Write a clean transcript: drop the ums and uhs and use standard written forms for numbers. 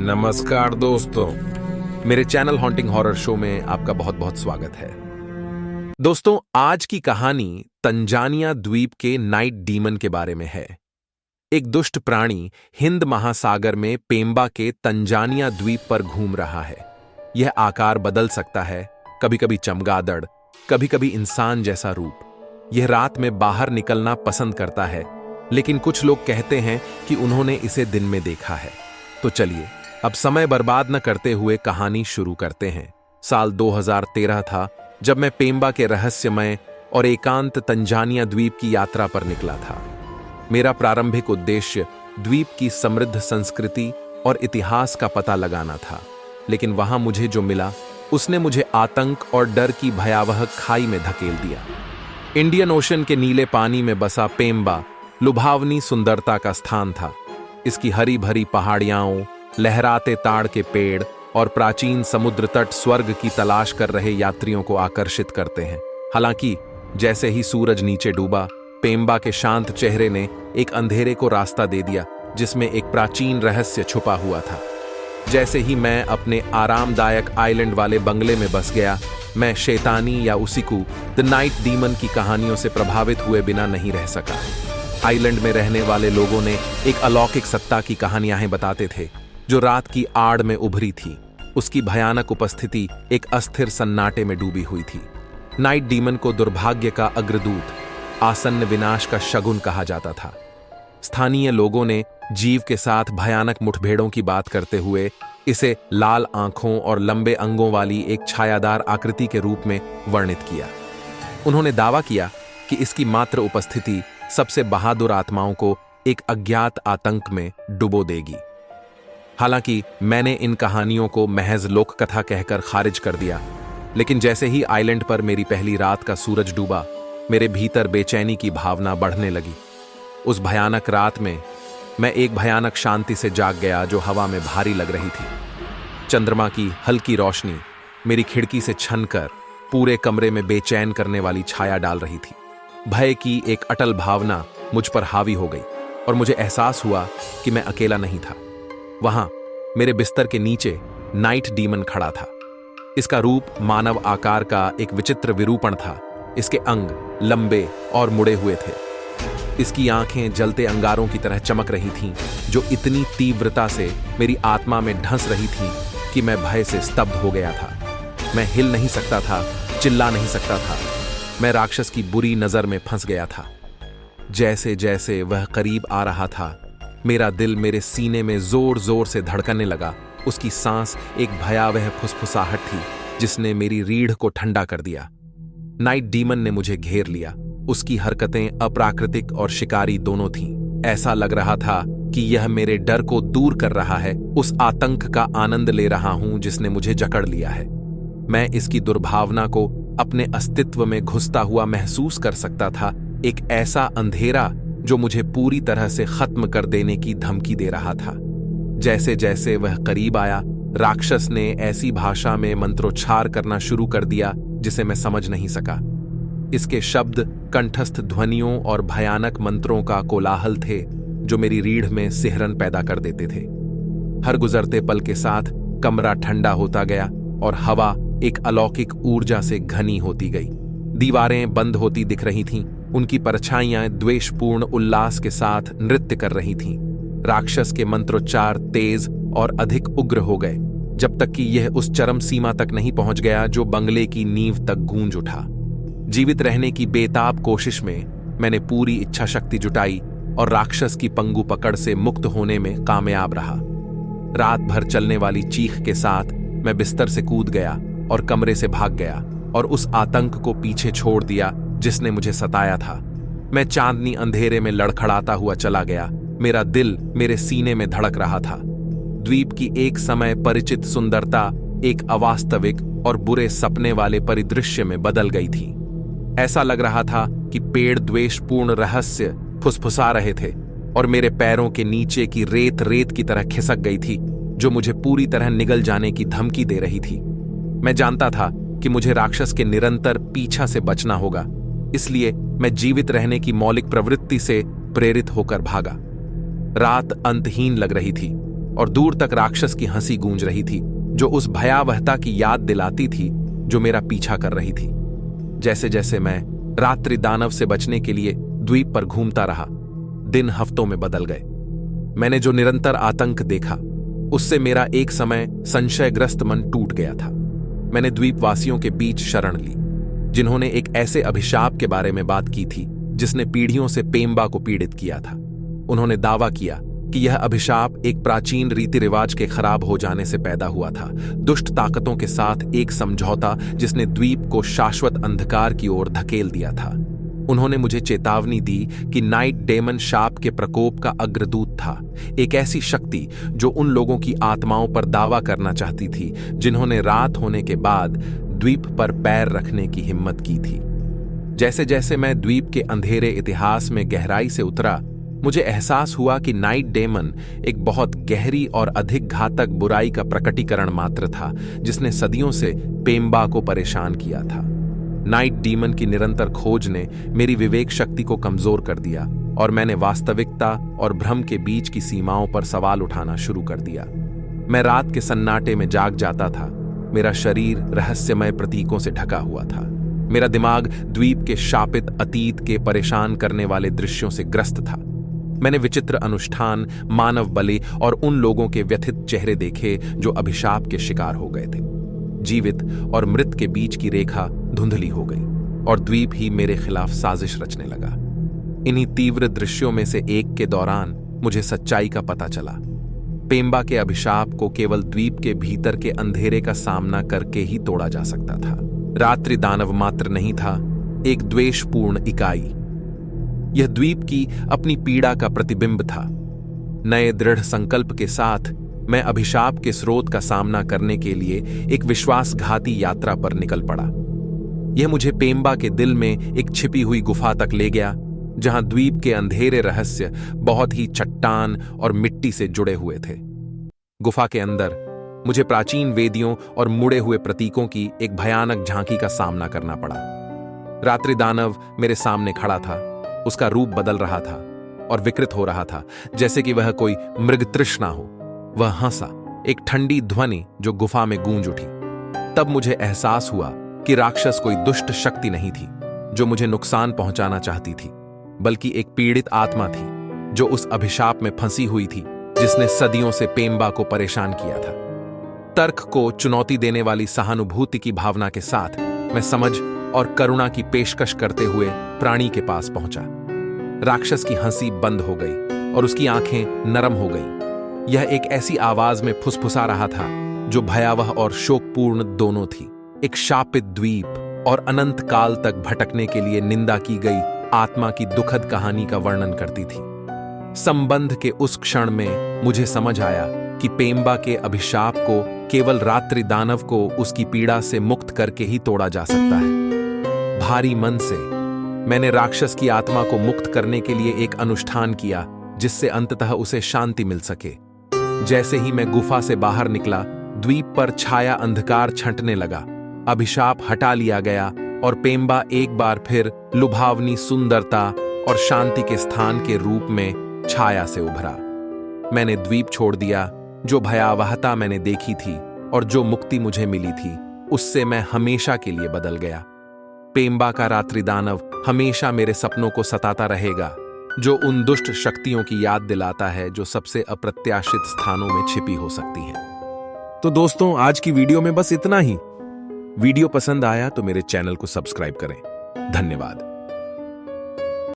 नमस्कार दोस्तों, मेरे चैनल हॉन्टिंग हॉरर शो में आपका बहुत बहुत स्वागत है। दोस्तों, आज की कहानी तंजानिया द्वीप के नाइट डीमन के बारे में है। एक दुष्ट प्राणी हिंद महासागर में पेम्बा के तंजानिया द्वीप पर घूम रहा है। यह आकार बदल सकता है, कभी कभी चमगादड़, कभी कभी इंसान जैसा रूप। यह रात में बाहर निकलना पसंद करता है, लेकिन कुछ लोग कहते हैं कि उन्होंने इसे दिन में देखा है। तो चलिए अब समय बर्बाद न करते हुए कहानी शुरू करते हैं। साल 2013 था जब मैं पेम्बा के रहस्यमय और एकांत तंजानिया द्वीप की यात्रा पर निकला था। मेरा प्रारंभिक उद्देश्य द्वीप की समृद्ध संस्कृति और इतिहास का पता लगाना था, लेकिन वहां मुझे जो मिला उसने मुझे आतंक और डर की भयावह खाई में धकेल दिया। इंडियन ओशन के नीले पानी में बसा पेम्बा लुभावनी सुंदरता का स्थान था। इसकी हरी भरी पहाड़ियां, लहराते ताड़ के पेड़ और प्राचीन समुद्र तट स्वर्ग की तलाश कर रहे यात्रियों को आकर्षित करते हैं। हालांकि जैसे ही सूरज नीचे डूबा, पेम्बा के शांत चेहरे ने एक अंधेरे को रास्ता दे दिया जिसमें एक प्राचीन रहस्य छुपा हुआ था। जैसे ही मैं अपने आरामदायक आइलैंड वाले बंगले में बस गया, मैं शैतानी या उसिकू द नाइट डीमन की कहानियों से प्रभावित हुए बिना नहीं रह सका। आइलैंड में रहने वाले लोगों ने एक अलौकिक सत्ता की कहानियां बताते थे जो रात की आड़ में उभरी थी। उसकी भयानक उपस्थिति एक अस्थिर सन्नाटे में डूबी हुई थी। नाइट डीमन को दुर्भाग्य का अग्रदूत, आसन्न विनाश का शगुन कहा जाता था। स्थानीय लोगों ने जीव के साथ भयानक मुठभेड़ों की बात करते हुए इसे लाल आंखों और लंबे अंगों वाली एक छायादार आकृति के रूप में वर्णित किया। उन्होंने दावा किया कि इसकी मात्र उपस्थिति सबसे बहादुर आत्माओं को एक अज्ञात आतंक में डुबो देगी। हालांकि मैंने इन कहानियों को महज लोक कथा कहकर खारिज कर दिया, लेकिन जैसे ही आइलैंड पर मेरी पहली रात का सूरज डूबा, मेरे भीतर बेचैनी की भावना बढ़ने लगी। उस भयानक रात में मैं एक भयानक शांति से जाग गया जो हवा में भारी लग रही थी। चंद्रमा की हल्की रोशनी मेरी खिड़की से छनकर पूरे कमरे में बेचैन करने वाली छाया डाल रही थी। भय की एक अटल भावना मुझ पर हावी हो गई और मुझे एहसास हुआ कि मैं अकेला नहीं था। वहां मेरे बिस्तर के नीचे नाइट डीमन खड़ा था। इसका रूप मानव आकार का एक विचित्र विरूपण था। इसके अंग लंबे और मुड़े हुए थे। इसकी आंखें जलते अंगारों की तरह चमक रही थीं, जो इतनी तीव्रता से मेरी आत्मा में ढंस रही थीं कि मैं भय से स्तब्ध हो गया था। मैं हिल नहीं सकता था, चिल्ला नहीं सकता था। मैं राक्षस की बुरी नजर में फंस गया था। जैसे जैसे वह करीब आ रहा था, मेरा दिल मेरे सीने में जोर जोर से धड़कने लगा। उसकी सांस एक भयावह फुसफुसाहट थी जिसने मेरी रीढ़ को ठंडा कर दिया। नाइट डीमन ने मुझे घेर लिया। उसकी हरकतें अप्राकृतिक और शिकारी दोनों थीं। ऐसा लग रहा था कि यह मेरे डर को दूर कर रहा है, उस आतंक का आनंद ले रहा हूं जिसने मुझे जकड़ लिया है। मैं इसकी दुर्भावना को अपने अस्तित्व में घुसता हुआ महसूस कर सकता था। एक ऐसा अंधेरा जो मुझे पूरी तरह से खत्म कर देने की धमकी दे रहा था। जैसे जैसे वह करीब आया, राक्षस ने ऐसी भाषा में मंत्रोच्चार करना शुरू कर दिया जिसे मैं समझ नहीं सका। इसके शब्द कंठस्थ ध्वनियों और भयानक मंत्रों का कोलाहल थे जो मेरी रीढ़ में सिहरन पैदा कर देते थे। हर गुजरते पल के साथ कमरा ठंडा होता गया और हवा एक अलौकिक ऊर्जा से घनी होती गई। दीवारें बंद होती दिख रही थीं। उनकी परछाइयां द्वेषपूर्ण उल्लास के साथ नृत्य कर रही थीं। राक्षस के मंत्रोच्चार तेज और अधिक उग्र हो गए, जब तक कि यह उस चरम सीमा तक नहीं पहुंच गया जो बंगले की नींव तक गूंज उठा। जीवित रहने की बेताब कोशिश में मैंने पूरी इच्छा शक्ति जुटाई और राक्षस की पंगु पकड़ से मुक्त होने में कामयाब रहा। रात भर चलने वाली चीख के साथ मैं बिस्तर से कूद गया और कमरे से भाग गया और उस आतंक को पीछे छोड़ दिया जिसने मुझे सताया था। मैं चांदनी अंधेरे में लड़खड़ाता हुआ चला गया। मेरा दिल मेरे सीने में धड़क रहा था। द्वीप की एक समय परिचित सुंदरता एक अवास्तविक और बुरे सपने वाले परिदृश्य में बदल गई थी। ऐसा लग रहा था कि पेड़ द्वेषपूर्ण रहस्य फुसफुसा रहे थे और मेरे पैरों के नीचे की रेत रेत की तरह खिसक गई थी, जो मुझे पूरी तरह निगल जाने की धमकी दे रही थी। मैं जानता था कि मुझे राक्षस के निरंतर पीछा से बचना होगा, इसलिए मैं जीवित रहने की मौलिक प्रवृत्ति से प्रेरित होकर भागा। रात अंतहीन लग रही थी और दूर तक राक्षस की हंसी गूंज रही थी, जो उस भयावहता की याद दिलाती थी जो मेरा पीछा कर रही थी। जैसे जैसे मैं रात्रि दानव से बचने के लिए द्वीप पर घूमता रहा, दिन हफ्तों में बदल गए। मैंने जो निरंतर आतंक देखा, उससे मेरा एक समय संशयग्रस्त मन टूट गया था। मैंने द्वीपवासियों के बीच शरण ली, जिन्होंने एक ऐसे अभिशाप के बारे में बात की थी जिसने पीढ़ियों से पेम्बा को पीड़ित किया था। उन्होंने दावा किया कि यह अभिशाप एक प्राचीन रीति रिवाज के खराब हो जाने से पैदा हुआ था, दुष्ट ताकतों के साथ एक समझौता जिसने द्वीप को शाश्वत अंधकार की ओर धकेल दिया था। उन्होंने मुझे चेतावनी दी कि नाइट डेमन शाप के प्रकोप का अग्रदूत था, एक ऐसी शक्ति जो उन लोगों की आत्माओं पर दावा करना चाहती थी जिन्होंने रात होने के बाद द्वीप पर पैर रखने की हिम्मत की थी। जैसे जैसे मैं द्वीप के अंधेरे इतिहास में गहराई से उतरा, मुझे एहसास हुआ कि नाइट डेमन एक बहुत गहरी और अधिक घातक बुराई का प्रकटीकरण मात्र था, जिसने सदियों से पेम्बा को परेशान किया था। नाइट डीमन की निरंतर खोज ने मेरी विवेक शक्ति को कमजोर कर दिया और मैंने वास्तविकता और भ्रम के बीच की सीमाओं पर सवाल उठाना शुरू कर दिया। मैं रात के सन्नाटे में जाग जाता था। मेरा शरीर रहस्यमय प्रतीकों से ढका हुआ था। मेरा दिमाग द्वीप के शापित अतीत के परेशान करने वाले दृश्यों से ग्रस्त था। मैंने विचित्र अनुष्ठान, मानव बलि और उन लोगों के व्यथित चेहरे देखे जो अभिशाप के शिकार हो गए थे। जीवित और मृत के बीच की रेखा धुंधली हो गई और द्वीप ही मेरे खिलाफ साजिश रचने लगा। इन्हीं तीव्र दृश्यों में से एक के दौरान मुझे सच्चाई का पता चला। पेम्बा के अभिशाप को केवल द्वीप के भीतर के अंधेरे का सामना करके ही तोड़ा जा सकता था। रात्रि दानव मात्र नहीं था, एक द्वेषपूर्ण इकाई। यह द्वीप की अपनी पीड़ा का प्रतिबिंब था। नए दृढ़ संकल्प के साथ मैं अभिशाप के स्रोत का सामना करने के लिए एक विश्वासघाती यात्रा पर निकल पड़ा। यह मुझे पेम्बा के दिल में एक छिपी हुई गुफा तक ले गया, जहां द्वीप के अंधेरे रहस्य बहुत ही चट्टान और मिट्टी से जुड़े हुए थे। गुफा के अंदर मुझे प्राचीन वेदियों और मुड़े हुए प्रतीकों की एक भयानक झांकी का सामना करना पड़ा। रात्रि दानव मेरे सामने खड़ा था। उसका रूप बदल रहा था और विकृत हो रहा था, जैसे कि वह कोई मृगतृष्णा हो। वह हंसा, एक ठंडी ध्वनि जो गुफा में गूंज उठी। तब मुझे एहसास हुआ कि राक्षस कोई दुष्ट शक्ति नहीं थी जो मुझे नुकसान पहुंचाना चाहती थी, बल्कि एक पीड़ित आत्मा थी जो उस अभिशाप में फंसी हुई थी जिसने सदियों से पेम्बा को परेशान किया था। तर्क को चुनौती देने वाली सहानुभूति की भावना के साथ मैं समझ और करुणा की पेशकश करते हुए प्राणी के पास पहुंचा। राक्षस की हंसी बंद हो गई और उसकी आंखें नरम हो गईं। यह एक ऐसी आवाज में फुसफुसा रहा था जो भयावह और शोकपूर्ण दोनों थी। एक शापित द्वीप और अनंत काल तक भटकने के लिए निंदा की गई आत्मा की दुखद कहानी का वर्णन करती थी। संबंध के उस क्षण में मुझे समझ आया कि पेम्बा के अभिशाप को केवल रात्रि दानव को उसकी पीड़ा से मुक्त करके ही तोड़ा जा सकता है। भारी मन से मैंने राक्षस की आत्मा को मुक्त करने के लिए एक अनुष्ठान किया, जिससे अंततः उसे शांति मिल सके। जैसे ही मैं गुफा से बाहर निकला, द्वीप पर छाया अंधकार छंटने लगा। अभिशाप हटा लिया गया और पेम्बा एक बार फिर लुभावनी सुंदरता और शांति के स्थान के रूप में छाया से उभरा। मैंने द्वीप छोड़ दिया। जो भयावहता मैंने देखी थी और जो मुक्ति मुझे मिली थी, उससे मैं हमेशा के लिए बदल गया। पेम्बा का रात्रि दानव हमेशा मेरे सपनों को सताता रहेगा, जो उन दुष्ट शक्तियों की याद दिलाता है जो सबसे अप्रत्याशित स्थानों में छिपी हो सकती हैं। तो दोस्तों, आज की वीडियो में बस इतना ही। वीडियो पसंद आया तो मेरे चैनल को सब्सक्राइब करें। धन्यवाद।